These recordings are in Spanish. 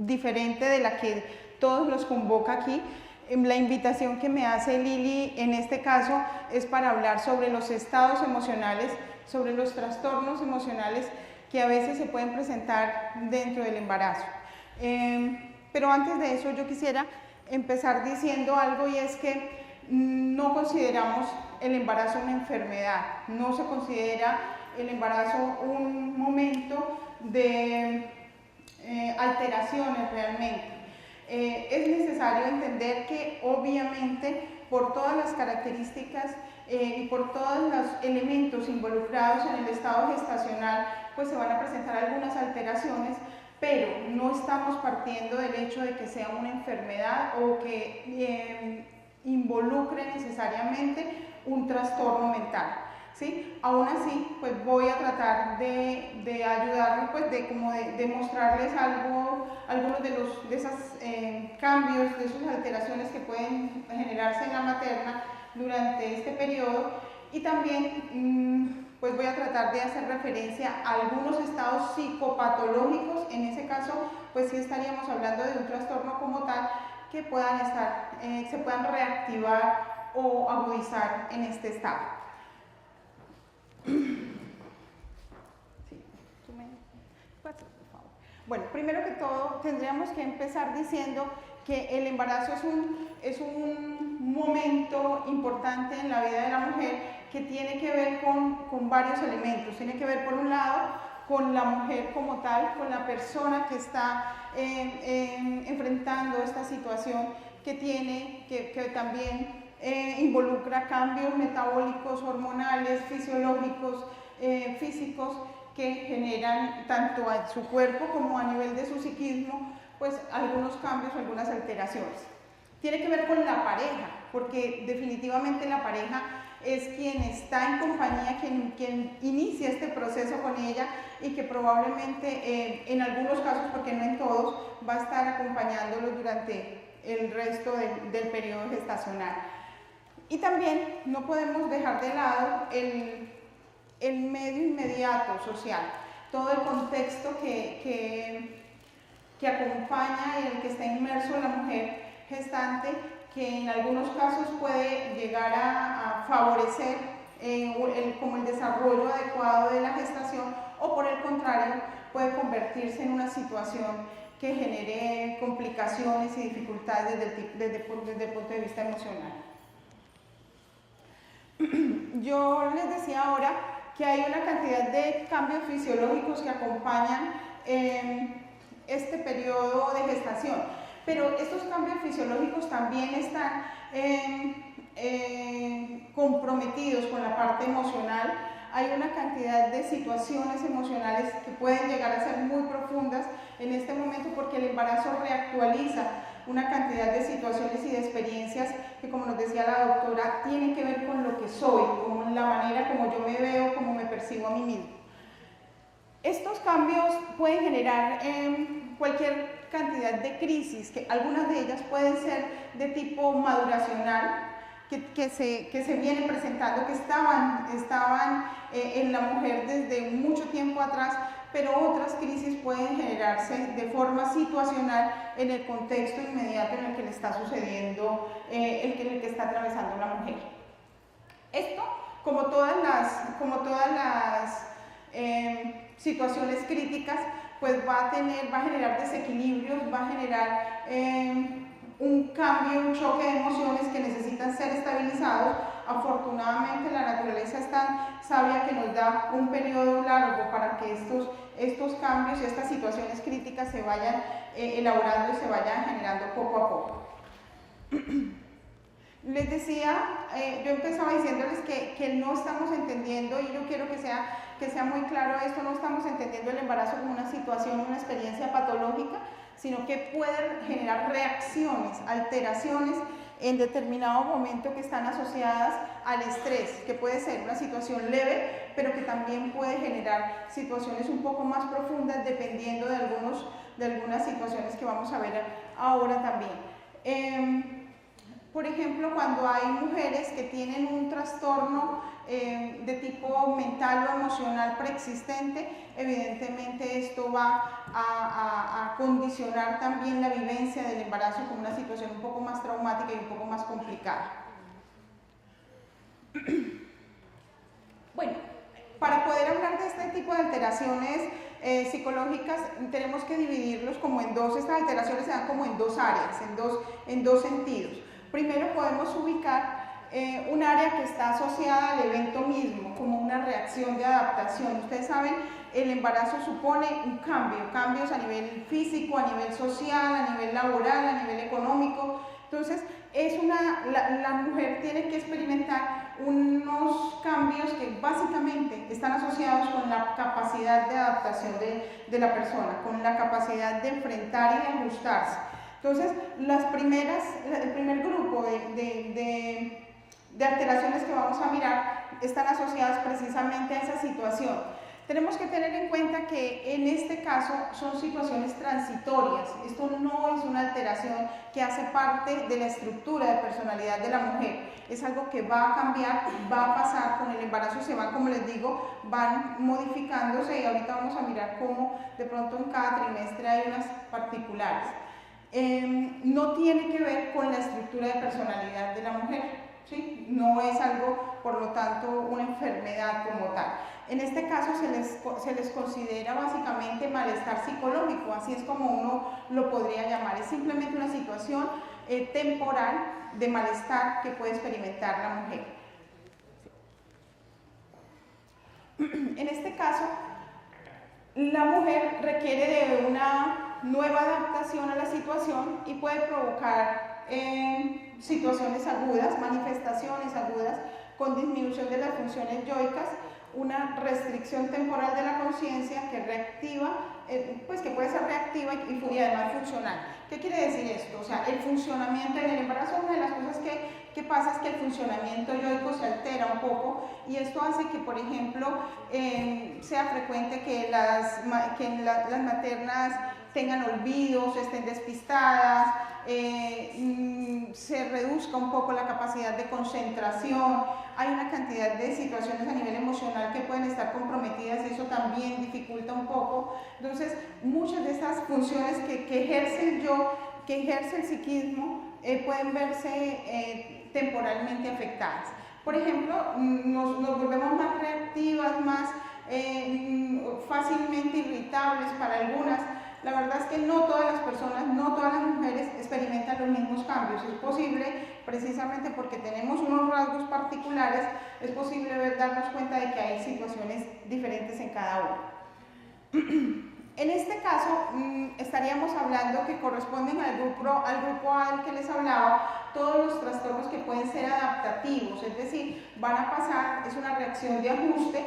diferente de la que todos los convoca aquí. La invitación que me hace Lili en este caso es para hablar sobre los estados emocionales, sobre los trastornos emocionales que a veces se pueden presentar dentro del embarazo. Pero antes de eso yo quisiera empezar diciendo algo, y es que no consideramos el embarazo una enfermedad, no se considera el embarazo un momento de alteraciones realmente. Es necesario entender que obviamente por todas las características y por todos los elementos involucrados en el estado gestacional, pues se van a presentar algunas alteraciones, pero no estamos partiendo del hecho de que sea una enfermedad o que involucre necesariamente un trastorno mental. ¿Sí? Aún así, pues voy a tratar de ayudarles, pues de mostrarles algunos de esos cambios, de esas alteraciones que pueden generarse en la materna durante este periodo, y también pues voy a tratar de hacer referencia a algunos estados psicopatológicos. En ese caso, pues sí estaríamos hablando de un trastorno como tal que puedan se puedan reactivar o agudizar en este estado. Bueno, primero que todo tendríamos que empezar diciendo que el embarazo es un momento importante en la vida de la mujer que tiene que ver con varios elementos. Tiene que ver por un lado con la mujer como tal, con la persona que está enfrentando esta situación que también involucra cambios metabólicos, hormonales, fisiológicos, físicos, que generan tanto a su cuerpo como a nivel de su psiquismo, pues algunos cambios, algunas alteraciones. Tiene que ver con la pareja, porque definitivamente la pareja es quien está en compañía, quien inicia este proceso con ella, y que probablemente en algunos casos, porque no en todos, va a estar acompañándolos durante el resto del periodo gestacional. Y también no podemos dejar de lado el medio inmediato social, todo el contexto que acompaña y en el que está inmerso la mujer gestante, que en algunos casos puede llegar a favorecer como el desarrollo adecuado de la gestación, o por el contrario puede convertirse en una situación que genere complicaciones y dificultades desde el punto de vista emocional. Yo les decía ahora que hay una cantidad de cambios fisiológicos que acompañan este periodo de gestación, pero estos cambios fisiológicos también están comprometidos con la parte emocional. Hay una cantidad de situaciones emocionales que pueden llegar a ser muy profundas en este momento, porque el embarazo reactualiza una cantidad de situaciones y de experiencias que, como nos decía la doctora, tienen que ver con lo que soy, con la manera como yo me veo, como me percibo a mí mismo. Estos cambios pueden generar cualquier cantidad de crisis, que algunas de ellas pueden ser de tipo maduracional, que se vienen presentando, que estaban en la mujer desde mucho tiempo atrás, pero otras crisis pueden generarse de forma situacional en el contexto inmediato en el que le está sucediendo, el que está atravesando la mujer. Esto, como todas las situaciones críticas, pues va a generar desequilibrios, va a generar un cambio, un choque de emociones que necesitan ser estabilizados. Afortunadamente la naturaleza es tan sabia que nos da un periodo largo para que estos cambios y estas situaciones críticas se vayan elaborando y se vayan generando poco a poco. Les decía, yo empezaba diciéndoles que no estamos entendiendo, y yo quiero que sea muy claro esto, no estamos entendiendo el embarazo como una situación, una experiencia patológica, sino que puede generar reacciones, alteraciones en determinado momento que están asociadas al estrés, que puede ser una situación leve, pero que también puede generar situaciones un poco más profundas dependiendo de algunas situaciones que vamos a ver ahora también. Por ejemplo, cuando hay mujeres que tienen un trastorno de tipo mental o emocional preexistente, evidentemente esto va a condicionar también la vivencia del embarazo como una situación un poco más traumática y un poco más complicada. Bueno, para poder hablar de este tipo de alteraciones psicológicas tenemos que dividirlos como en dos. Estas alteraciones se dan como en dos áreas, en dos sentidos. Primero podemos ubicar un área que está asociada al evento mismo, como una reacción de adaptación. Ustedes saben, el embarazo supone un cambio, cambios a nivel físico, a nivel social, a nivel laboral, a nivel económico. Entonces, la mujer tiene que experimentar unos cambios que básicamente están asociados con la capacidad de adaptación de la persona, con la capacidad de enfrentar y de ajustarse. Entonces, el primer grupo de alteraciones que vamos a mirar están asociadas precisamente a esa situación. Tenemos que tener en cuenta que en este caso son situaciones transitorias. Esto no es una alteración que hace parte de la estructura de personalidad de la mujer. Es algo que va a cambiar, va a pasar con el embarazo, se van, como les digo, van modificándose y ahorita vamos a mirar cómo de pronto en cada trimestre hay unas particulares. No tiene que ver con la estructura de personalidad de la mujer, ¿sí? No es algo, por lo tanto, una enfermedad como tal. En este caso se les considera básicamente malestar psicológico, así es como uno lo podría llamar. Es simplemente una situación temporal de malestar que puede experimentar la mujer. En este caso, la mujer requiere de una nueva adaptación a la situación y puede provocar situaciones agudas, manifestaciones agudas con disminución de las funciones yoicas, una restricción temporal de la conciencia que reactiva, pues que puede ser reactiva y además funcional. ¿Qué quiere decir esto? O sea, el funcionamiento en el embarazo, una de las cosas que pasa es que el funcionamiento yoico se altera un poco y esto hace que, por ejemplo, sea frecuente que las maternas tengan olvidos, estén despistadas, se reduzca un poco la capacidad de concentración. Hay una cantidad de situaciones a nivel emocional que pueden estar comprometidas y eso también dificulta un poco. Entonces, muchas de estas funciones que ejerce el yo, que ejerce el psiquismo, pueden verse temporalmente afectadas. Por ejemplo, nos volvemos más reactivas, más fácilmente irritables para algunas. La verdad es que no todas las personas, no todas las mujeres experimentan los mismos cambios. Es posible, precisamente porque tenemos unos rasgos particulares, es posible darnos cuenta de que hay situaciones diferentes en cada uno. En este caso, estaríamos hablando que corresponden al grupo A del que les hablaba, todos los trastornos que pueden ser adaptativos, es decir, van a pasar, es una reacción de ajuste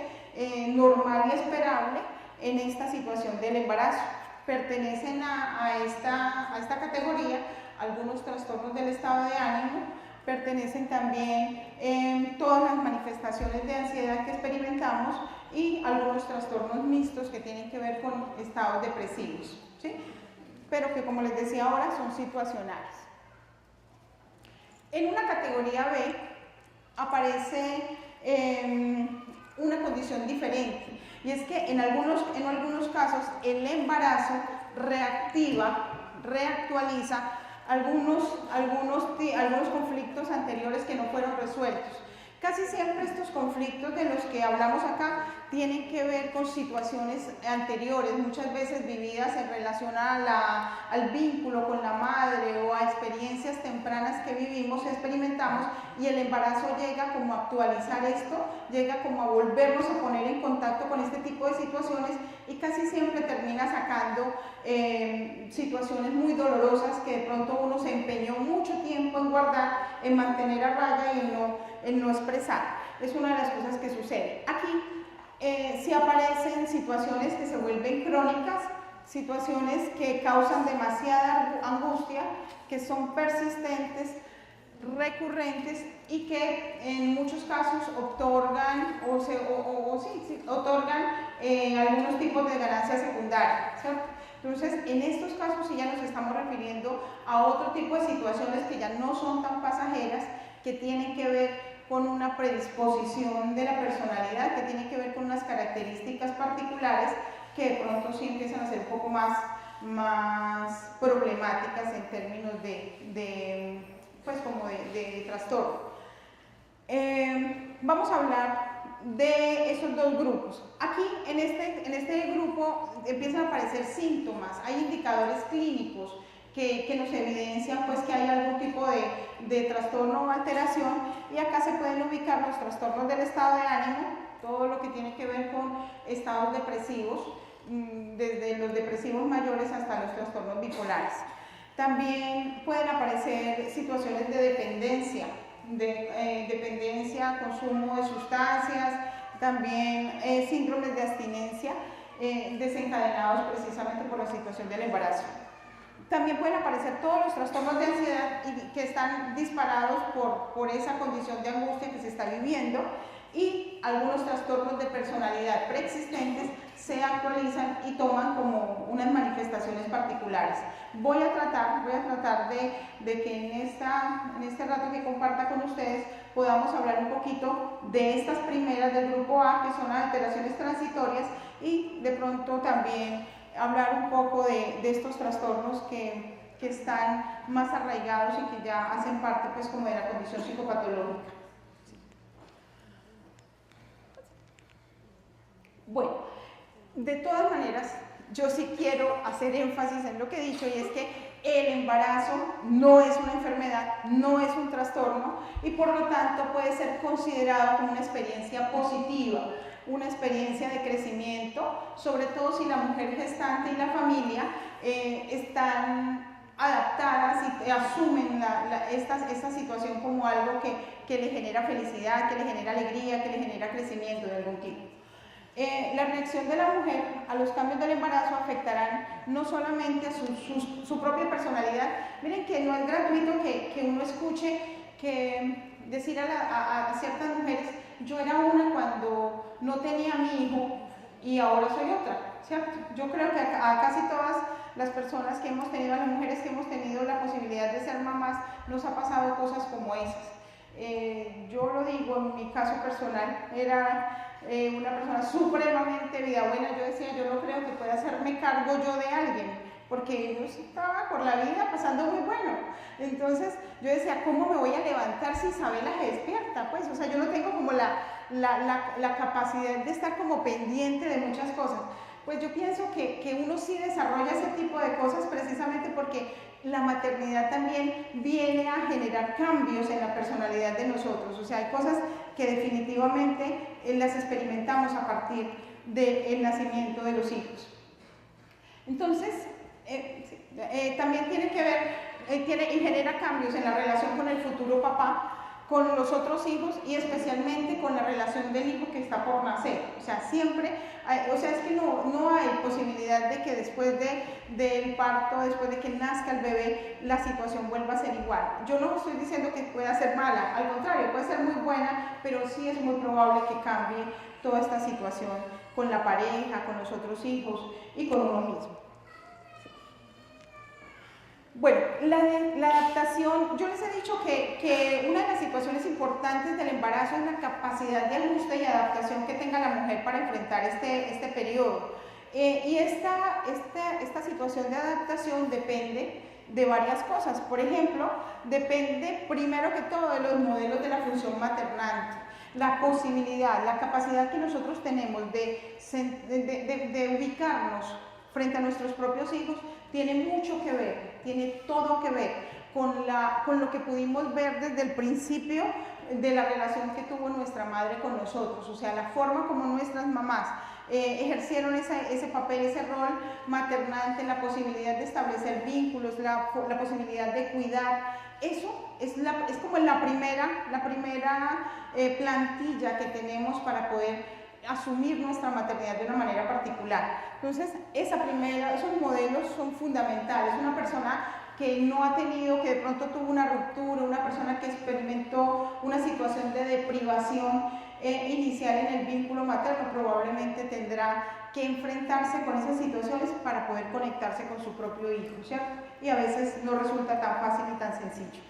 normal y esperable en esta situación del embarazo. Pertenecen a esta categoría algunos trastornos del estado de ánimo, pertenecen también todas las manifestaciones de ansiedad que experimentamos y algunos trastornos mixtos que tienen que ver con estados depresivos, ¿sí? Pero que, como les decía ahora, son situacionales. En una categoría B aparece una condición diferente, y es que en algunos casos el embarazo reactualiza algunos conflictos anteriores que no fueron resueltos. Casi siempre estos conflictos de los que hablamos acá tienen que ver con situaciones anteriores, muchas veces vividas en relación al vínculo con la madre o a experiencias tempranas que vivimos, experimentamos, y el embarazo llega como a actualizar esto, llega como a volvernos a poner en contacto con este tipo de situaciones y casi siempre termina sacando situaciones muy dolorosas que de pronto uno se empeñó mucho tiempo en guardar, en mantener a raya y en no expresar. Es una de las cosas que sucede. Aquí sí aparecen situaciones que se vuelven crónicas, situaciones que causan demasiada angustia, que son persistentes, recurrentes y que en muchos casos otorgan algunos tipos de ganancia secundaria, ¿cierto? Entonces, en estos casos sí ya nos estamos refiriendo a otro tipo de situaciones que ya no son tan pasajeras, que tienen que ver con una predisposición de la personalidad, que tiene que ver con unas características particulares que de pronto sí empiezan a ser un poco más problemáticas en términos pues como de trastorno. Vamos a hablar de esos dos grupos. Aquí en este grupo empiezan a aparecer síntomas, hay indicadores clínicos que nos evidencian pues que hay algún tipo de trastorno o alteración, y acá se pueden ubicar los trastornos del estado de ánimo, todo lo que tiene que ver con estados depresivos, desde los depresivos mayores hasta los trastornos bipolares. También pueden aparecer situaciones de dependencia, consumo de sustancias, también síndromes de abstinencia desencadenados precisamente por la situación del embarazo. También pueden aparecer todos los trastornos de ansiedad que están disparados por esa condición de angustia que se está viviendo, y algunos trastornos de personalidad preexistentes se actualizan y toman como unas manifestaciones particulares. Voy a tratar de que en este rato que comparta con ustedes podamos hablar un poquito de estas primeras del grupo A, que son alteraciones transitorias, y de pronto también hablar un poco de estos trastornos que están más arraigados y que ya hacen parte pues como de la condición psicopatológica. Bueno, de todas maneras, yo sí quiero hacer énfasis en lo que he dicho, y es que el embarazo no es una enfermedad, no es un trastorno, y por lo tanto puede ser considerado como una experiencia positiva, una experiencia de crecimiento, sobre todo si la mujer gestante y la familia están adaptadas y asumen esta situación como algo que le genera felicidad, que le genera alegría, que le genera crecimiento de algún tipo. La reacción de la mujer a los cambios del embarazo afectarán no solamente a su propia personalidad. Miren que no es gratuito que uno escuche decir a ciertas mujeres: yo era una cuando no tenía a mi hijo y ahora soy otra, ¿cierto? Yo creo que a casi todas las personas que hemos tenido, a las mujeres que hemos tenido la posibilidad de ser mamás, nos ha pasado cosas como esas. Yo lo digo, en mi caso personal, era una persona supremamente vida buena. Yo decía, yo no creo que pueda hacerme cargo yo de alguien, porque yo estaba por la vida pasando muy bueno. Entonces yo decía, ¿cómo me voy a levantar si Isabela se despierta? Pues, o sea, yo no tengo como la capacidad de estar como pendiente de muchas cosas. Pues yo pienso que uno sí desarrolla ese tipo de cosas precisamente porque la maternidad también viene a generar cambios en la personalidad de nosotros. O sea, hay cosas que definitivamente las experimentamos a partir del nacimiento de los hijos. Entonces, también tiene que ver y genera cambios en la relación con el futuro papá, con los otros hijos, y especialmente con la relación del hijo que está por nacer. O sea, siempre, es que no hay posibilidad de que después del parto, después de que nazca el bebé, la situación vuelva a ser igual. Yo no estoy diciendo que pueda ser mala, al contrario, puede ser muy buena, pero sí es muy probable que cambie toda esta situación con la pareja, con los otros hijos y con uno mismo. Bueno, la adaptación, yo les he dicho que una de las situaciones importantes del embarazo es la capacidad de ajuste y adaptación que tenga la mujer para enfrentar este periodo. Y esta situación de adaptación depende de varias cosas. Por ejemplo, depende primero que todo de los modelos de la función maternante. La posibilidad, la capacidad que nosotros tenemos de ubicarnos frente a nuestros propios hijos tiene mucho que ver, tiene todo que ver con lo que pudimos ver desde el principio de la relación que tuvo nuestra madre con nosotros. O sea, la forma como nuestras mamás ejercieron ese papel, ese rol maternante, la posibilidad de establecer vínculos, la posibilidad de cuidar. Eso es como la primera plantilla que tenemos para poder asumir nuestra maternidad de una manera particular. Entonces, esos modelos son fundamentales. Una persona que no ha tenido, que de pronto tuvo una ruptura, una persona que experimentó una situación de deprivación inicial en el vínculo materno, probablemente tendrá que enfrentarse con esas situaciones para poder conectarse con su propio hijo, ¿cierto? Y a veces no resulta tan fácil y tan sencillo.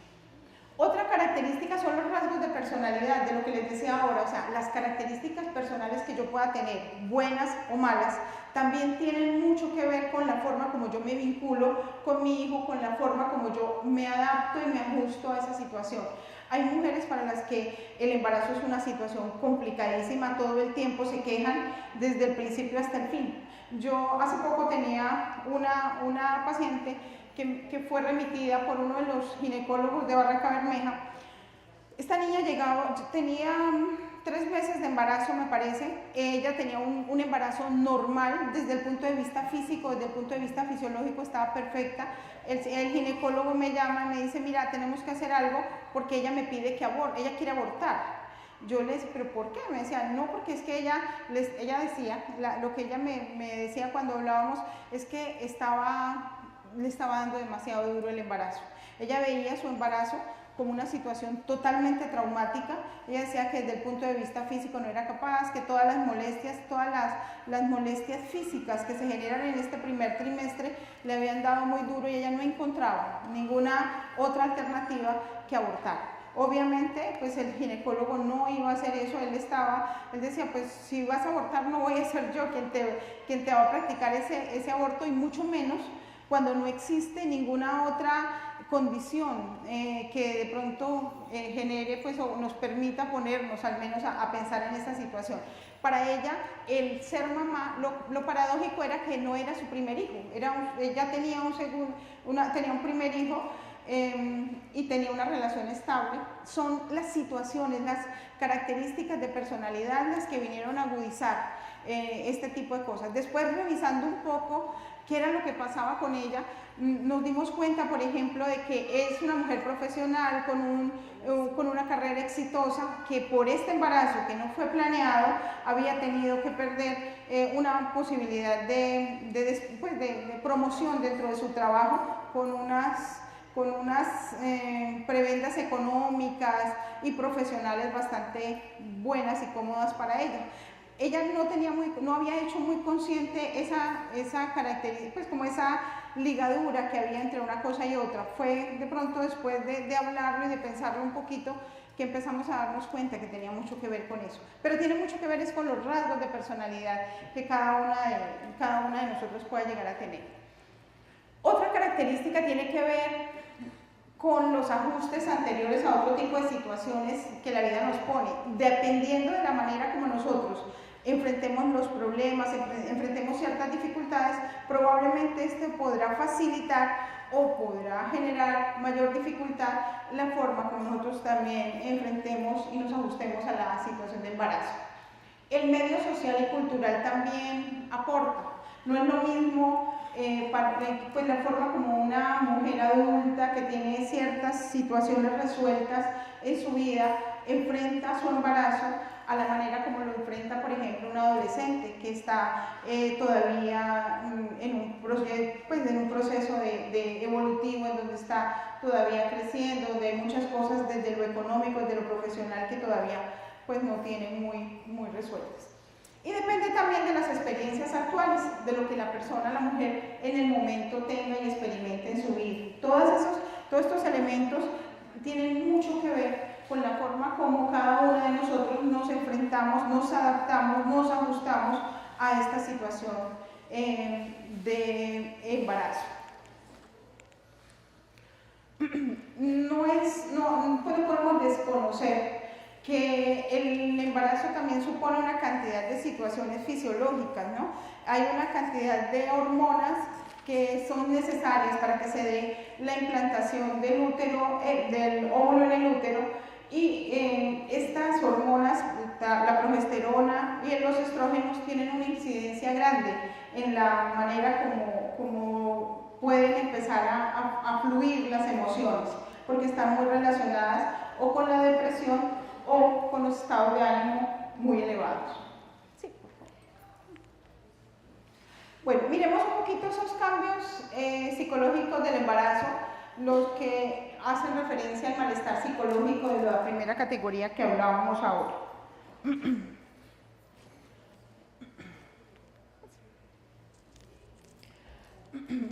Otra característica son los rasgos de personalidad, de lo que les decía ahora, o sea, las características personales que yo pueda tener, buenas o malas, también tienen mucho que ver con la forma como yo me vinculo con mi hijo, con la forma como yo me adapto y me ajusto a esa situación. Hay mujeres para las que el embarazo es una situación complicadísima, todo el tiempo se quejan desde el principio hasta el fin. Yo hace poco tenía una paciente que fue remitida por uno de los ginecólogos de Barranca Bermeja. Esta niña llegaba, tenía 3 meses de embarazo, me parece. Ella tenía un embarazo normal desde el punto de vista físico, desde el punto de vista fisiológico estaba perfecta. El ginecólogo me llama y me dice, mira, tenemos que hacer algo porque ella me pide que aborte, ella quiere abortar. Yo le decía, ¿pero por qué? Me decía, no, porque es que ella decía, lo que ella me decía cuando hablábamos es que le estaba dando demasiado duro el embarazo. Ella veía su embarazo como una situación totalmente traumática. Ella decía que desde el punto de vista físico no era capaz, que todas las molestias físicas que se generan en este primer trimestre le habían dado muy duro y ella no encontraba ninguna otra alternativa que abortar. Obviamente, pues el ginecólogo no iba a hacer eso, él decía, pues si vas a abortar no voy a ser yo quien te va a practicar ese aborto, y mucho menos cuando no existe ninguna otra condición que de pronto genere, pues, o nos permita ponernos al menos a pensar en esta situación. Para ella, el ser mamá, lo paradójico era que no era su primer hijo, ella tenía tenía un primer hijo, y tenía una relación estable. Son las situaciones, las características de personalidad las que vinieron a agudizar este tipo de cosas. Después, revisando un poco qué era lo que pasaba con ella, nos dimos cuenta, por ejemplo, de que es una mujer profesional con una carrera exitosa, que por este embarazo que no fue planeado había tenido que perder una posibilidad de promoción dentro de su trabajo con unas prebendas económicas y profesionales bastante buenas y cómodas para ella. Ella no había hecho muy consciente esa característica, pues como esa ligadura que había entre una cosa y otra. Fue de pronto después de hablarlo y de pensarlo un poquito que empezamos a darnos cuenta que tenía mucho que ver con eso. Pero tiene mucho que ver es con los rasgos de personalidad que cada una de nosotros pueda llegar a tener. Otra característica tiene que ver con los ajustes anteriores a otro tipo de situaciones que la vida nos pone. Dependiendo de la manera como nosotros enfrentemos los problemas, enfrentemos ciertas dificultades, probablemente este podrá facilitar o podrá generar mayor dificultad la forma como nosotros también enfrentemos y nos ajustemos a la situación de embarazo. El medio social y cultural también aporta. No es lo mismo pues la forma como una mujer adulta que tiene ciertas situaciones resueltas en su vida enfrenta su embarazo a la manera como lo enfrenta, por ejemplo, un adolescente que está todavía en un proceso de evolutivo, en donde está todavía creciendo, donde hay muchas cosas desde lo económico, desde lo profesional que todavía pues no tienen muy resueltas. Y depende también de las experiencias actuales, de lo que la persona, la mujer, en el momento tenga y experimente en su vida. Todos estos elementos tienen mucho que ver con la forma como cada uno de nosotros nos enfrentamos, nos adaptamos, nos ajustamos a esta situación de embarazo. No podemos desconocer que el embarazo también supone una cantidad de situaciones fisiológicas, ¿no? Hay una cantidad de hormonas que son necesarias para que se dé la implantación del útero, del óvulo en el útero, y estas hormonas, la progesterona y los estrógenos, tienen una incidencia grande en la manera como pueden empezar a fluir las emociones, porque están muy relacionadas o con la depresión o con los estados de ánimo muy elevados. Sí, por favor. Bueno, miremos un poquito esos cambios psicológicos del embarazo, los que hacen referencia al malestar psicológico de la primera categoría que hablábamos ahora.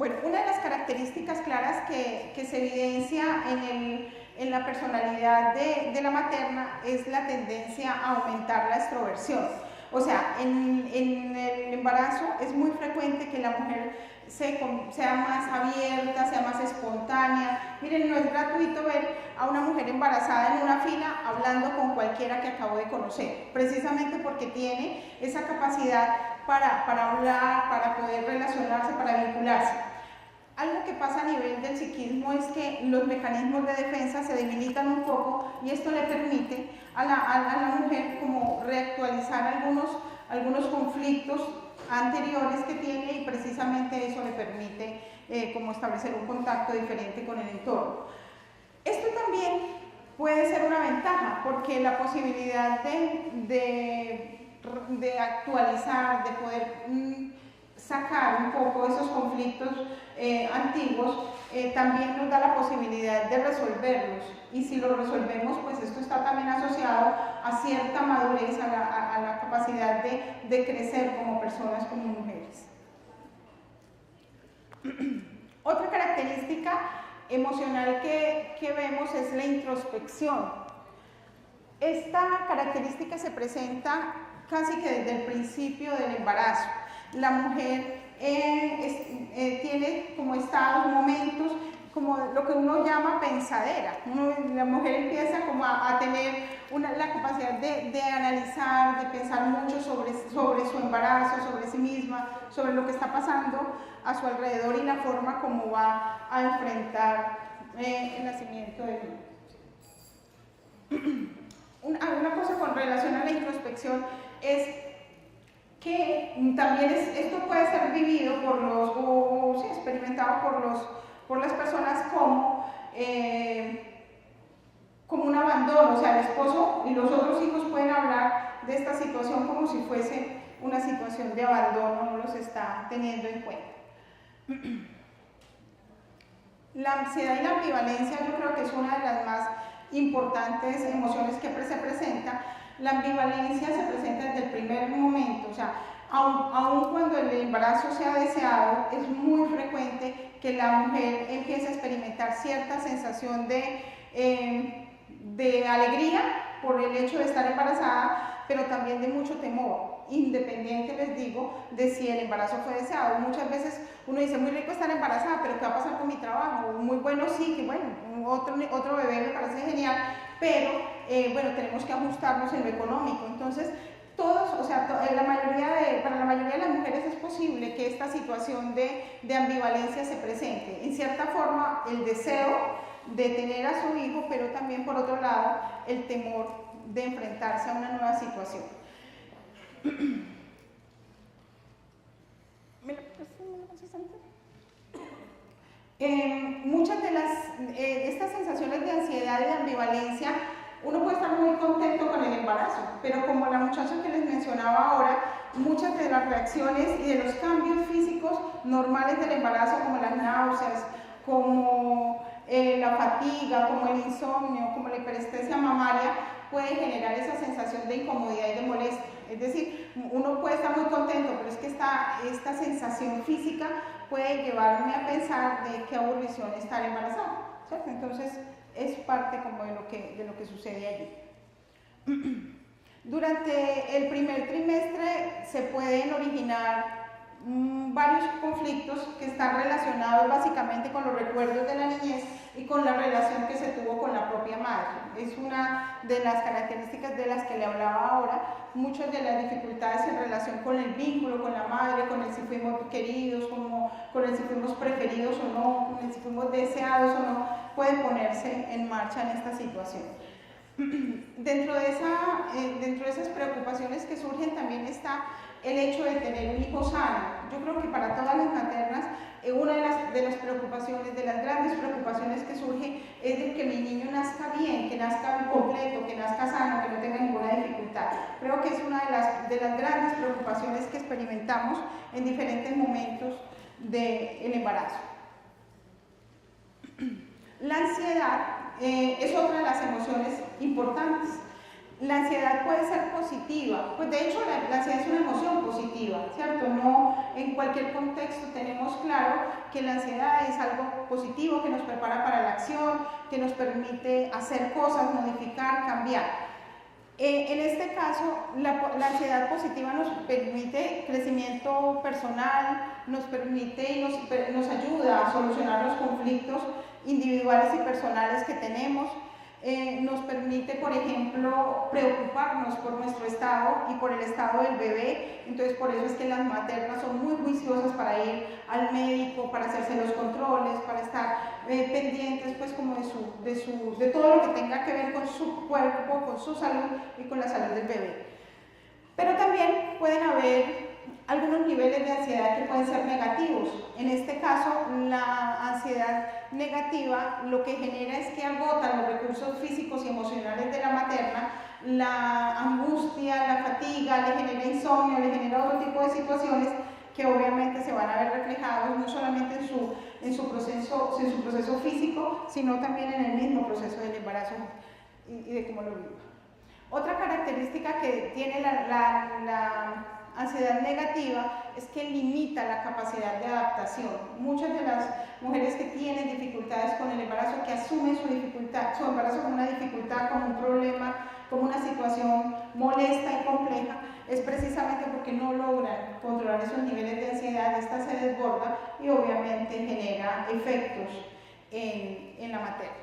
Bueno, una de las características claras que se evidencia en la personalidad de la materna es la tendencia a aumentar la extroversión. O sea, en el embarazo es muy frecuente que la mujer sea más abierta, sea más espontánea. Miren, no es gratuito ver a una mujer embarazada en una fila hablando con cualquiera que acabo de conocer, precisamente porque tiene esa capacidad para hablar, para poder relacionarse, para vincularse. Algo que pasa a nivel del psiquismo es que los mecanismos de defensa se debilitan un poco y esto le permite a la mujer como reactualizar algunos conflictos anteriores que tiene y precisamente eso le permite como establecer un contacto diferente con el entorno. Esto también puede ser una ventaja porque la posibilidad de actualizar, de poder sacar un poco esos conflictos antiguos, también nos da la posibilidad de resolverlos. Y si lo resolvemos, pues esto está también asociado a cierta madurez, a la capacidad de crecer como personas, como mujeres. Otra característica emocional que vemos es la introspección. Esta característica se presenta casi que desde el principio del embarazo. La mujer tiene como estados, momentos, como lo que uno llama pensadera. La mujer empieza como a tener la capacidad de analizar, de pensar mucho sobre su embarazo, sobre sí misma, sobre lo que está pasando a su alrededor y la forma como va a enfrentar el nacimiento del niño. Una cosa con relación a la introspección es que también esto puede ser vivido experimentado por las personas como un abandono. O sea, el esposo y los otros hijos pueden hablar de esta situación como si fuese una situación de abandono, no los está teniendo en cuenta. La ansiedad y la ambivalencia yo creo que es una de las más importantes emociones que se presenta. La ambivalencia se presenta desde el primer momento, o sea, aun cuando el embarazo sea deseado, es muy frecuente que la mujer empiece a experimentar cierta sensación de alegría por el hecho de estar embarazada, pero también de mucho temor, independiente, les digo, de si el embarazo fue deseado. Muchas veces uno dice, muy rico estar embarazada, pero ¿qué va a pasar con mi trabajo? Muy bueno, sí, que bueno, otro bebé me parece genial, pero bueno, tenemos que ajustarnos en lo económico. Entonces, todos, o sea, para la mayoría de las mujeres es posible que esta situación de ambivalencia se presente. En cierta forma, el deseo de tener a su hijo, pero también por otro lado, el temor de enfrentarse a una nueva situación. Muchas de estas sensaciones de ansiedad y de ambivalencia, uno puede estar muy contento con el embarazo, pero como la muchacha que les mencionaba ahora, muchas de las reacciones y de los cambios físicos normales del embarazo, como las náuseas, como la fatiga, como el insomnio, como la hiperestesia mamaria, puede generar esa sensación de incomodidad y de molestia. Es decir, uno puede estar muy contento, pero es que esta sensación física puede llevarme a pensar de qué aburrición estar embarazada, ¿cierto? Entonces, es parte como de lo que sucede allí. Durante el primer trimestre se pueden originar varios conflictos que están relacionados básicamente con los recuerdos de la niñez y con la relación que se tuvo con la propia madre. Es una de las características de las que le hablaba ahora. Muchas de las dificultades en relación con el vínculo con la madre, con el si fuimos queridos, con el si fuimos preferidos o no, con el si fuimos deseados o no, pueden ponerse en marcha en esta situación. Dentro de esas preocupaciones que surgen también está el hecho de tener un hijo sano. Yo creo que para todas las maternas una de las preocupaciones, de las grandes preocupaciones que surge es de que mi niño nazca bien, que nazca completo, que nazca sano, que no tenga ninguna dificultad. Creo que es una de las grandes preocupaciones que experimentamos en diferentes momentos del embarazo. La ansiedad es otra de las emociones importantes. La ansiedad puede ser positiva, pues de hecho la ansiedad es una emoción positiva, ¿cierto? No en cualquier contexto tenemos claro que la ansiedad es algo positivo que nos prepara para la acción, que nos permite hacer cosas, modificar, cambiar. En este caso, la ansiedad positiva nos permite crecimiento personal, nos permite y nos ayuda a solucionar los conflictos individuales y personales que tenemos. Nos permite, por ejemplo, preocuparnos por nuestro estado y por el estado del bebé. Entonces, por eso es que las maternas son muy juiciosas para ir al médico, para hacerse los controles, para estar pendientes, pues, como de todo lo que tenga que ver con su cuerpo, con su salud y con la salud del bebé. Pero también pueden haber algunos niveles de ansiedad que pueden ser negativos. En este caso, la ansiedad negativa lo que genera es que agota los recursos físicos y emocionales de la materna, la angustia, la fatiga, le genera insomnio, le genera otro tipo de situaciones que obviamente se van a ver reflejados no solamente en su proceso físico, sino también en el mismo proceso del embarazo y de cómo lo vive. Otra característica que tiene la ansiedad negativa es que limita la capacidad de adaptación. Muchas de las mujeres que tienen dificultades con el embarazo, que asumen su embarazo como una dificultad, como un problema, como una situación molesta y compleja, es precisamente porque no logran controlar esos niveles de ansiedad. Esta se desborda y obviamente genera efectos en la materna.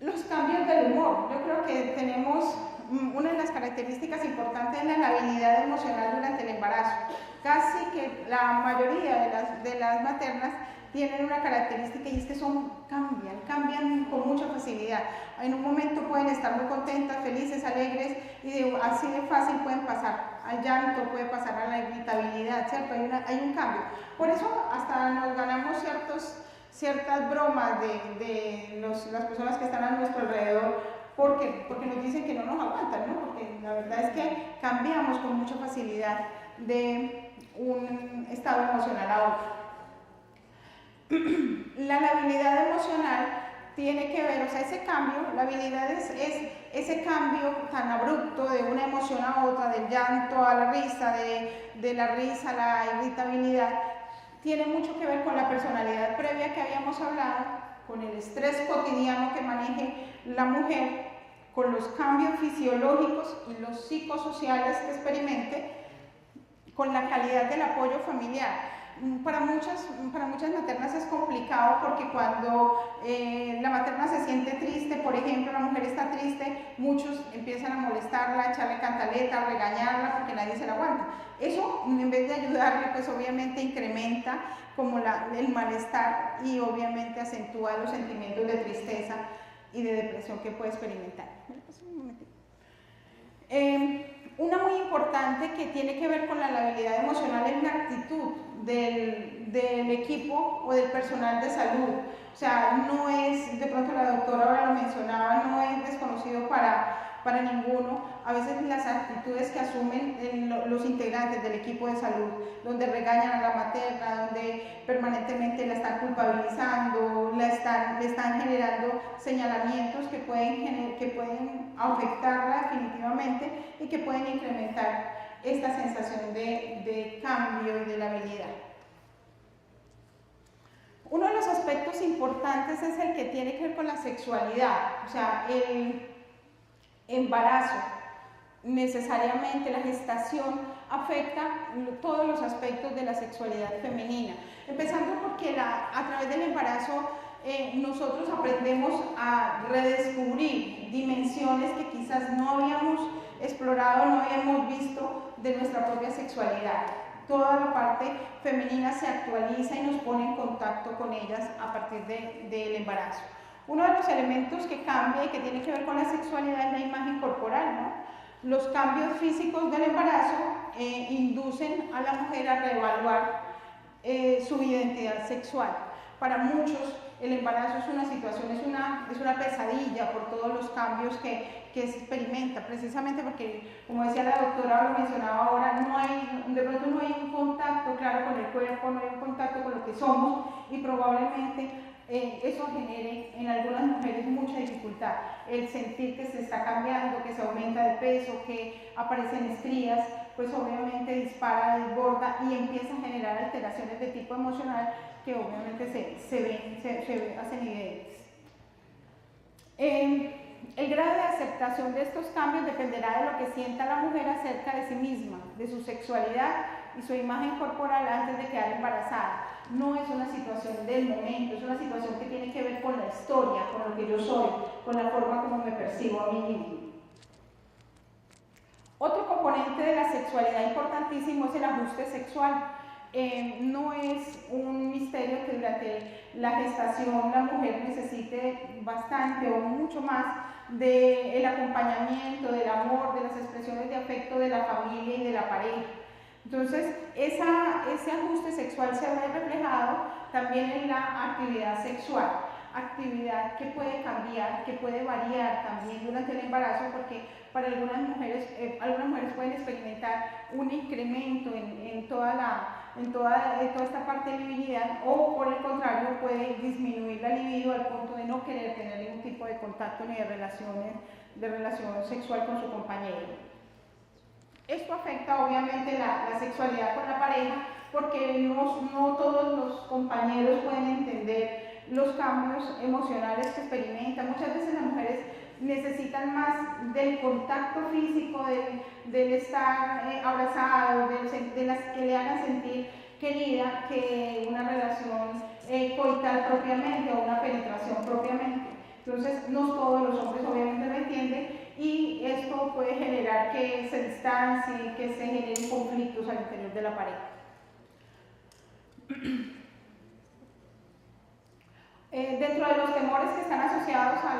Los cambios del humor. Yo creo que tenemos una de las características importantes en la labilidad emocional durante el embarazo. Casi que la mayoría de las maternas tienen una característica y es que cambian con mucha facilidad. En un momento pueden estar muy contentas, felices, alegres y así de fácil pueden pasar al llanto, puede pasar a la irritabilidad, ¿cierto? Hay un cambio. Por eso hasta nos ganamos ciertas bromas de las personas que están a nuestro alrededor porque nos dicen que no nos aguantan, ¿no? Porque la verdad es que cambiamos con mucha facilidad de un estado emocional a otro. La labilidad emocional tiene que ver, o sea, ese cambio, la habilidad es ese cambio tan abrupto de una emoción a otra, del llanto a la risa, de la risa a la irritabilidad, tiene mucho que ver con la personalidad previa que habíamos hablado, con el estrés cotidiano que maneje la mujer, con los cambios fisiológicos y los psicosociales que experimente, con la calidad del apoyo familiar. Para muchas maternas es complicado porque cuando la materna se siente triste, por ejemplo, la mujer está triste, muchos empiezan a molestarla, a echarle cantaleta, a regañarla porque nadie se la aguanta. Eso, en vez de ayudarle, pues obviamente incrementa como el malestar y obviamente acentúa los sentimientos de tristeza y de depresión que puede experimentar. Una muy importante que tiene que ver con la labilidad emocional es la actitud del equipo o del personal de salud. O sea, no es, de pronto la doctora ahora lo mencionaba, no es desconocido para ninguno. A veces las actitudes que asumen los integrantes del equipo de salud, donde regañan a la materna, donde permanentemente la están culpabilizando, le están generando señalamientos que pueden afectarla definitivamente y que pueden incrementar esta sensación de cambio y de labilidad. Uno de los aspectos importantes es el que tiene que ver con la sexualidad, o sea, el embarazo, necesariamente la gestación afecta todos los aspectos de la sexualidad femenina, empezando porque a través del embarazo nosotros aprendemos a redescubrir dimensiones que quizás no habíamos explorado, no habíamos visto de nuestra propia sexualidad. Toda la parte femenina se actualiza y nos pone en contacto con ellas a partir del embarazo. Uno de los elementos que cambia y que tiene que ver con la sexualidad es la imagen corporal, ¿no? Los cambios físicos del embarazo inducen a la mujer a reevaluar su identidad sexual. Para muchos el embarazo es una situación, es una pesadilla por todos los cambios que se experimenta, precisamente porque, como decía la doctora, lo mencionaba ahora, de pronto no hay un contacto claro con el cuerpo, no hay un contacto con lo que somos y probablemente eso genere en algunas mujeres mucha dificultad, el sentir que se está cambiando, que se aumenta de peso, que aparecen estrías, pues obviamente dispara, desborda y empieza a generar alteraciones de tipo emocional que obviamente se hacen evidentes. El grado de aceptación de estos cambios dependerá de lo que sienta la mujer acerca de sí misma, de su sexualidad y su imagen corporal antes de quedar embarazada. No es una situación del momento, es una situación que tiene que ver con la historia, con lo que yo soy, con la forma como me percibo a mí mismo. Otro componente de la sexualidad importantísimo es el ajuste sexual. No es un misterio que durante la gestación la mujer necesite bastante o mucho más del acompañamiento, del amor, de las expresiones de afecto de la familia y de la pareja. Entonces, ese ajuste sexual se ve reflejado también en la actividad sexual, actividad que puede cambiar, que puede variar también durante el embarazo, porque para algunas mujeres pueden experimentar un incremento en toda esta parte de libidinar, o por el contrario puede disminuir la libido al punto de no querer tener ningún tipo de contacto ni de relación sexual con su compañero. Esto afecta obviamente la sexualidad con la pareja, porque no todos los compañeros pueden entender los cambios emocionales que experimentan. Muchas veces las mujeres necesitan más del contacto físico, del estar abrazado, de las que le hagan sentir querida, que una relación coital propiamente o una penetración propiamente. Entonces, no todos los hombres obviamente lo entienden, y esto puede generar que se distancie, que se generen conflictos al interior de la pareja. Dentro de los temores que están asociados a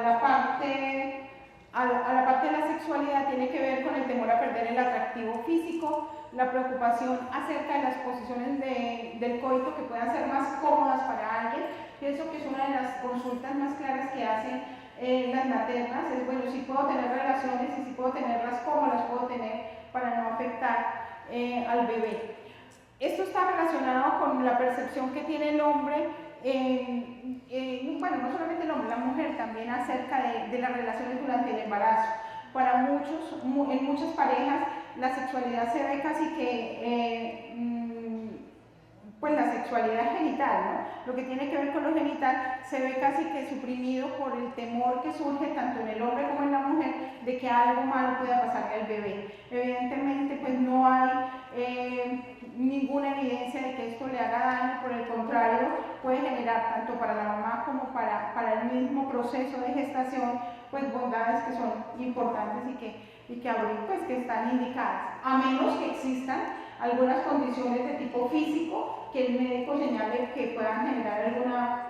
la parte de la sexualidad, tiene que ver con el temor a perder el atractivo físico, la preocupación acerca de las posiciones del coito que puedan ser más cómodas para alguien. Pienso que es una de las consultas más claras que hacen las maternas, es bueno, si puedo tener relaciones y si puedo tenerlas, cómo las puedo tener para no afectar al bebé. Esto está relacionado con la percepción que tiene el hombre, bueno, no solamente el hombre, la mujer también, acerca de las relaciones durante el embarazo. Para en muchas parejas la sexualidad se ve casi que pues la sexualidad genital, ¿no? Lo que tiene que ver con lo genital se ve casi que suprimido por el temor que surge tanto en el hombre como en la mujer de que algo malo pueda pasarle al bebé. Evidentemente, pues no hay ninguna evidencia de que esto le haga daño, por el contrario, puede generar tanto para la mamá como para el mismo proceso de gestación, pues bondades que son importantes y que están indicadas, a menos que existan algunas condiciones de tipo físico que el médico señale que puedan generar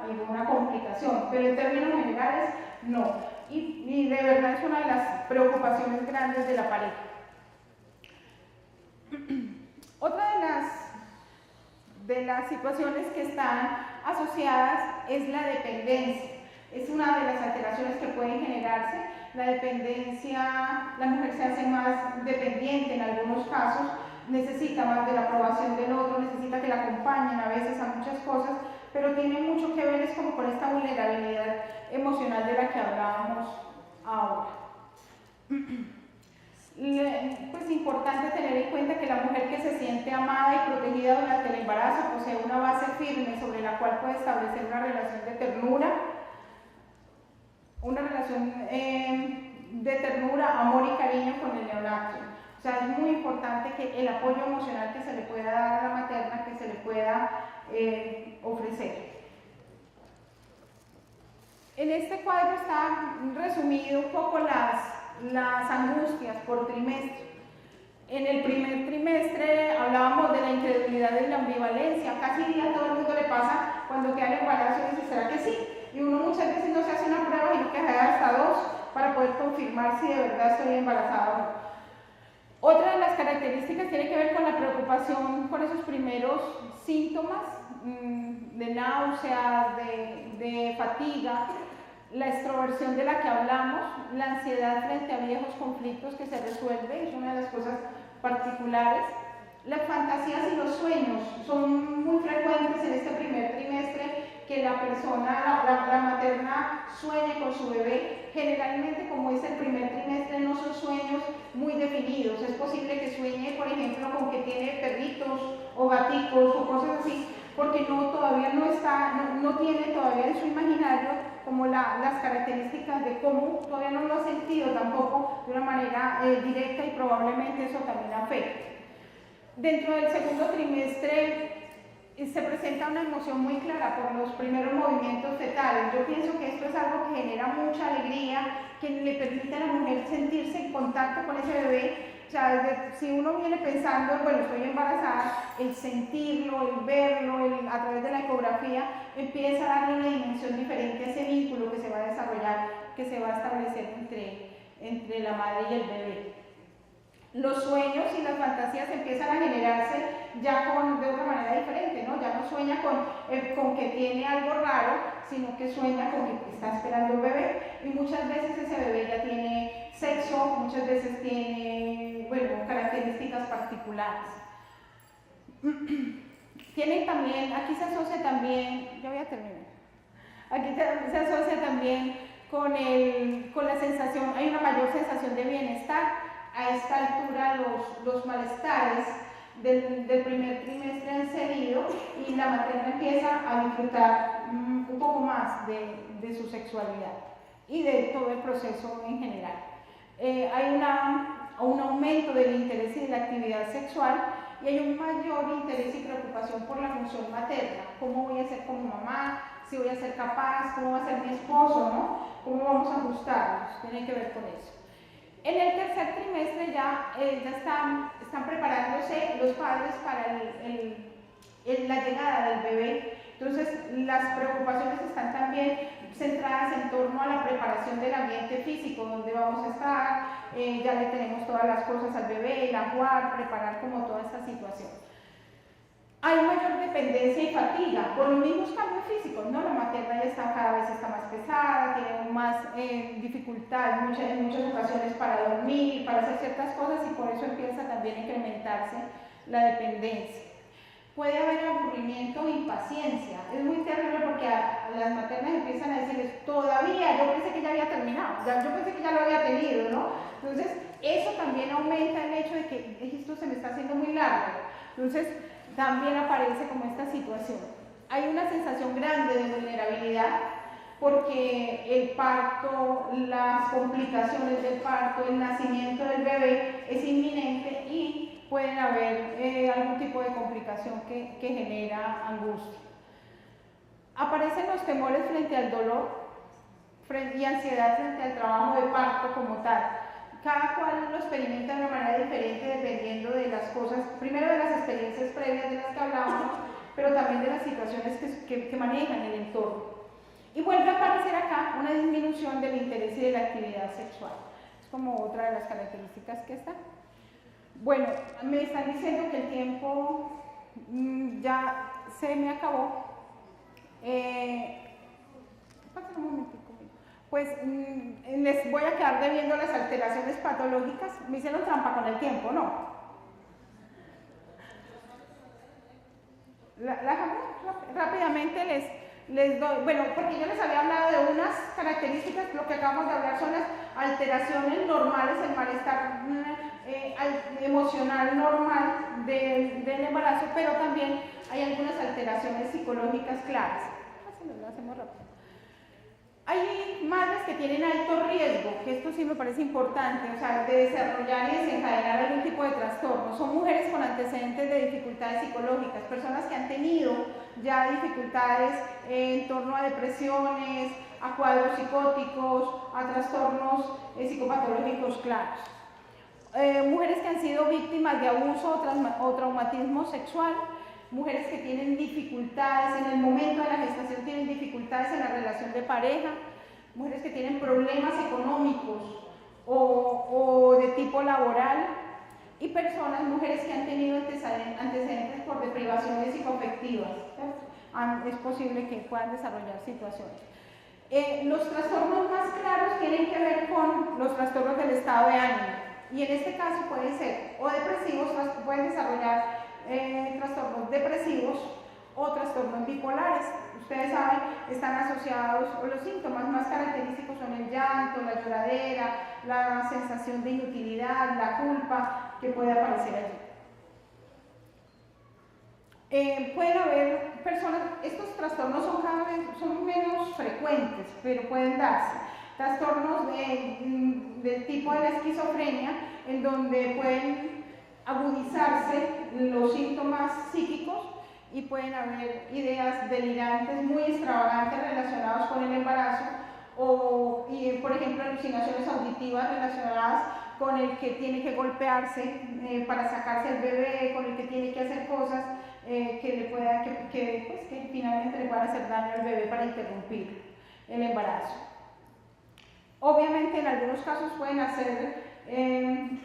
alguna complicación, pero en términos generales no, y de verdad es una de las preocupaciones grandes de la pareja. Otra de las situaciones que están asociadas es la dependencia. Es una de las alteraciones que pueden generarse. La dependencia, la mujer se hace más dependiente en algunos casos, necesita más de la aprobación del otro, necesita que la acompañen a veces a muchas cosas, pero tiene mucho que ver es como con esta vulnerabilidad emocional de la que hablábamos ahora. Pues importante tener en cuenta que la mujer que se siente amada y protegida durante el embarazo posee una base firme sobre la cual puede establecer una relación de ternura, amor y cariño con el neonato. O sea, es muy importante que el apoyo emocional que se le pueda dar a la materna, que se le pueda ofrecer. En este cuadro está resumido un poco las angustias por trimestre. En el primer trimestre hablábamos de la incredulidad y la ambivalencia. Casi a todo el mundo le pasa cuando queda el embarazo y dice, ¿será que sí? Y uno muchas veces no se hace una prueba y no queda hasta 2 para poder confirmar si de verdad estoy embarazada o no. Otra de las características tiene que ver con la preocupación por esos primeros síntomas de náuseas, de fatiga, la extroversión de la que hablamos, la ansiedad frente a viejos conflictos que se resuelve, es una de las cosas particulares. Las fantasías y los sueños son muy frecuentes en este primer trimestre, que la persona, la materna sueñe con su bebé. Generalmente, como es el primer trimestre, no son sueños muy definidos. Es posible que sueñe, por ejemplo, con que tiene perritos o gaticos o cosas así, porque todavía no tiene todavía en su imaginario como las características de cómo, todavía no lo ha sentido tampoco de una manera directa, y probablemente eso también afecte. Dentro del segundo trimestre se presenta una emoción muy clara por los primeros movimientos fetales. Yo pienso que esto es algo que genera mucha alegría, que le permite a la mujer sentirse en contacto con ese bebé. O sea, si uno viene pensando, bueno, estoy embarazada, el sentirlo, el verlo, a través de la ecografía, empieza a darle una dimensión diferente a ese vínculo que se va a desarrollar, que se va a establecer entre la madre y el bebé. Los sueños y las fantasías empiezan a generarse ya de otra manera diferente, ¿no? Ya no sueña con que tiene algo raro, sino que sueña con que está esperando un bebé, y muchas veces ese bebé ya tiene sexo, muchas veces tiene, bueno, características particulares. Tienen también, aquí se asocia también, ya voy a terminar, aquí se asocia también con la sensación, hay una mayor sensación de bienestar. A esta altura los malestares del primer trimestre han cedido, y la materna empieza a disfrutar un poco más de su sexualidad y de todo el proceso en general. Hay un aumento del interés y de la actividad sexual, y hay un mayor interés y preocupación por la función materna. ¿Cómo voy a ser como mamá? ¿Si voy a ser capaz? ¿Cómo va a ser mi esposo? ¿No? ¿Cómo vamos a ajustarnos? Tiene que ver con eso. En el tercer trimestre ya están preparándose los padres para la llegada del bebé. Entonces, las preocupaciones están también centradas en torno a la preparación del ambiente físico, donde vamos a estar, ya le tenemos todas las cosas al bebé, el ajuar, preparar como toda esta situación. Hay mayor dependencia y fatiga por los mismos cambios físicos, ¿no? La materna ya cada vez está más pesada, tiene más dificultad en muchas ocasiones para dormir, para hacer ciertas cosas, y por eso empieza también a incrementarse la dependencia. Puede haber aburrimiento e impaciencia. Es muy terrible porque las maternas empiezan a decirles, todavía, yo pensé que ya había terminado, yo pensé que ya lo había tenido, ¿no? Entonces, eso también aumenta el hecho de que esto se me está haciendo muy largo. Entonces, también aparece como esta situación. Hay una sensación grande de vulnerabilidad, porque el parto, las complicaciones del parto, el nacimiento del bebé es inminente, y pueden haber algún tipo de complicación que genera angustia. Aparecen los temores frente al dolor y ansiedad frente al trabajo de parto como tal. Cada cual lo experimenta de una manera diferente dependiendo de las cosas, primero de las experiencias previas de las que hablábamos, pero también de las situaciones que manejan el entorno. Y vuelve a aparecer acá una disminución del interés y de la actividad sexual. Es como otra de las características que está. Bueno, me están diciendo que el tiempo ya se me acabó. Pásame un momentico. Pues les voy a quedar debiendo las alteraciones patológicas. Me hicieron trampa con el tiempo, ¿no? Rápidamente les doy, bueno, porque yo les había hablado de unas características, lo que acabamos de hablar son las alteraciones normales, el malestar emocional normal del embarazo, pero también hay algunas alteraciones psicológicas claras. Así lo hacemos rápido. Hay madres que tienen alto riesgo, que esto sí me parece importante, o sea, de desarrollar y desencadenar algún tipo de trastorno. Son mujeres con antecedentes de dificultades psicológicas, personas que han tenido ya dificultades en torno a depresiones, a cuadros psicóticos, a trastornos psicopatológicos claros. Mujeres que han sido víctimas de abuso o traumatismo sexual, mujeres que tienen dificultades en el momento de la gestación, tienen dificultades en la relación de pareja, mujeres que tienen problemas económicos o de tipo laboral, y mujeres que han tenido antecedentes por deprivaciones psicoafectivas. Es posible que puedan desarrollar situaciones. Los trastornos más claros tienen que ver con los trastornos del estado de ánimo, y en este caso pueden ser o depresivos, pueden desarrollar trastornos depresivos, o trastornos bipolares. Ustedes saben, están asociados, o los síntomas más característicos son el llanto, la lloradera, la sensación de inutilidad, la culpa que puede aparecer allí. Pueden haber personas, estos trastornos son menos frecuentes, pero pueden darse. Trastornos del tipo de la esquizofrenia, en donde pueden agudizarse los síntomas psíquicos y pueden haber ideas delirantes muy extravagantes relacionadas con el embarazo o, por ejemplo, alucinaciones auditivas relacionadas con el que tiene que golpearse para sacarse el bebé, con el que tiene que hacer cosas que finalmente le puedan hacer daño al bebé para interrumpir el embarazo. Obviamente en algunos casos pueden hacer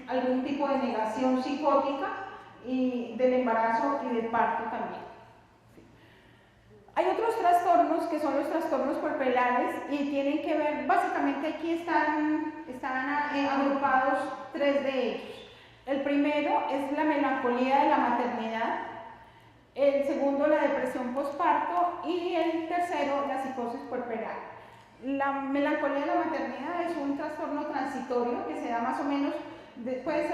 algún tipo de negación psicótica del embarazo y del parto también. Hay otros trastornos que son los trastornos corporales y tienen que ver, básicamente aquí están agrupados 3 de ellos. El primero es la melancolía de la maternidad, el segundo la depresión postparto y el tercero la psicosis puerperal. La melancolía de la maternidad es un trastorno transitorio que se da más o menos, puede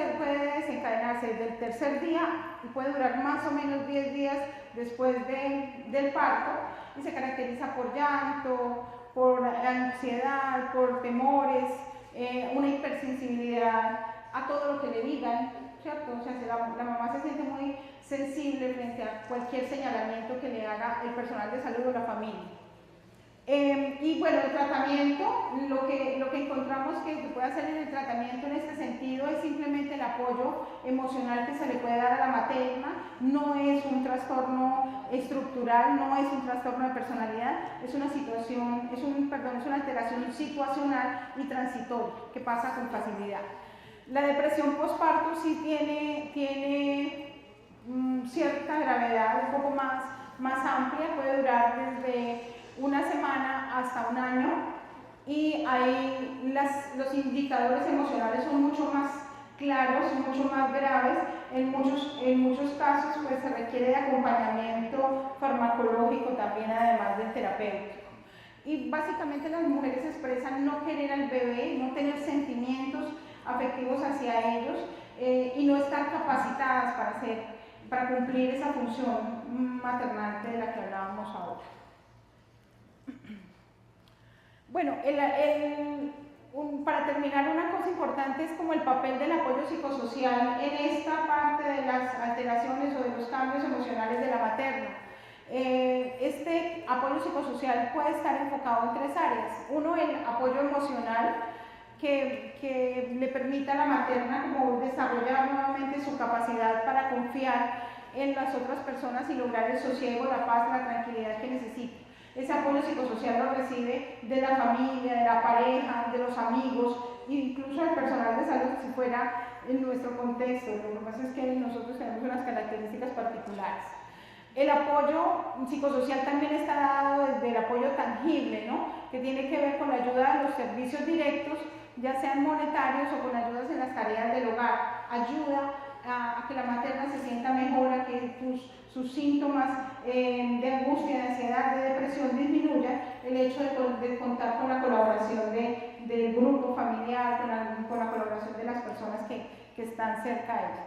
desencadenarse desde el tercer día y puede durar más o menos 10 días después del parto y se caracteriza por llanto, por ansiedad, por temores, una hipersensibilidad a todo lo que le digan, ¿cierto? O sea, la mamá se siente muy sensible frente a cualquier señalamiento que le haga el personal de salud o la familia. Y bueno, el tratamiento, lo que encontramos que se puede hacer en el tratamiento en este sentido es simplemente el apoyo emocional que se le puede dar a la materna. No es un trastorno estructural, no es un trastorno de personalidad, es una situación, es una alteración situacional y transitoria que pasa con facilidad. La depresión postparto sí tiene cierta gravedad, un poco más amplia, puede durar desde una semana hasta un año y ahí los indicadores emocionales son mucho más claros, mucho más graves. En muchos casos pues, se requiere de acompañamiento farmacológico también, además del terapéutico. Y básicamente las mujeres expresan no querer al bebé, no tener sentimientos afectivos hacia ellos y no estar capacitadas para cumplir esa función maternal de la que hablábamos ahora. Bueno, para terminar, una cosa importante es como el papel del apoyo psicosocial en esta parte de las alteraciones o de los cambios emocionales de la materna. Este apoyo psicosocial puede estar enfocado en 3 áreas. Uno, el apoyo emocional, que le permita a la materna como desarrollar nuevamente su capacidad para confiar en las otras personas y lograr el sosiego, la paz, la tranquilidad que necesita. Ese apoyo psicosocial lo recibe de la familia, de la pareja, de los amigos, incluso del personal de salud si fuera en nuestro contexto. Lo que pasa es que nosotros tenemos unas características particulares. El apoyo psicosocial también está dado desde el apoyo tangible, ¿no? Que tiene que ver con la ayuda de los servicios directos, ya sean monetarios o con ayudas en las tareas del hogar. Ayuda a que la materna se sienta mejor, a que sus síntomas de angustia, de ansiedad, de depresión disminuyan, el hecho de contar con la colaboración del grupo familiar, con la colaboración de las personas que están cerca de ella.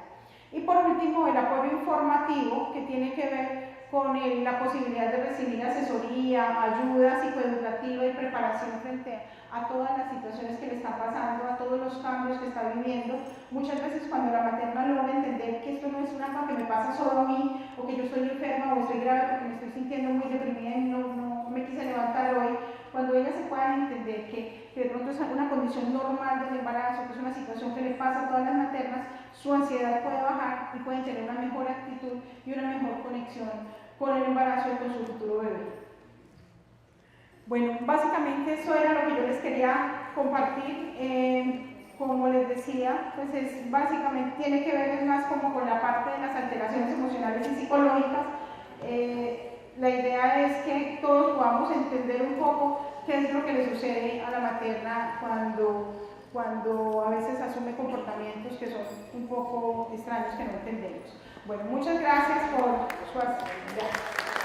Y por último, el apoyo informativo, que tiene que ver con la posibilidad de recibir asesoría, ayuda psicoeducativa y preparación frente a todas las situaciones que le están pasando, a todos los cambios que está viviendo. Muchas veces cuando la materna logra entender que esto no es una cosa que me pasa solo a mí, o que yo estoy enferma o estoy grave porque me estoy sintiendo muy deprimida y no me quise levantar hoy, cuando ellas se puedan entender que de pronto es una condición normal del embarazo, que es una situación que le pasa a todas las maternas, su ansiedad puede bajar y pueden tener una mejor actitud y una mejor conexión con el embarazo y con su futuro bebé. Bueno, básicamente eso era lo que yo les quería compartir. Como les decía, pues básicamente tiene que ver más como con la parte de las alteraciones emocionales y psicológicas. La idea es que todos podamos entender un poco qué es lo que le sucede a la materna cuando a veces asume comportamientos que son un poco extraños, que no entendemos. Bueno, muchas gracias por su atención.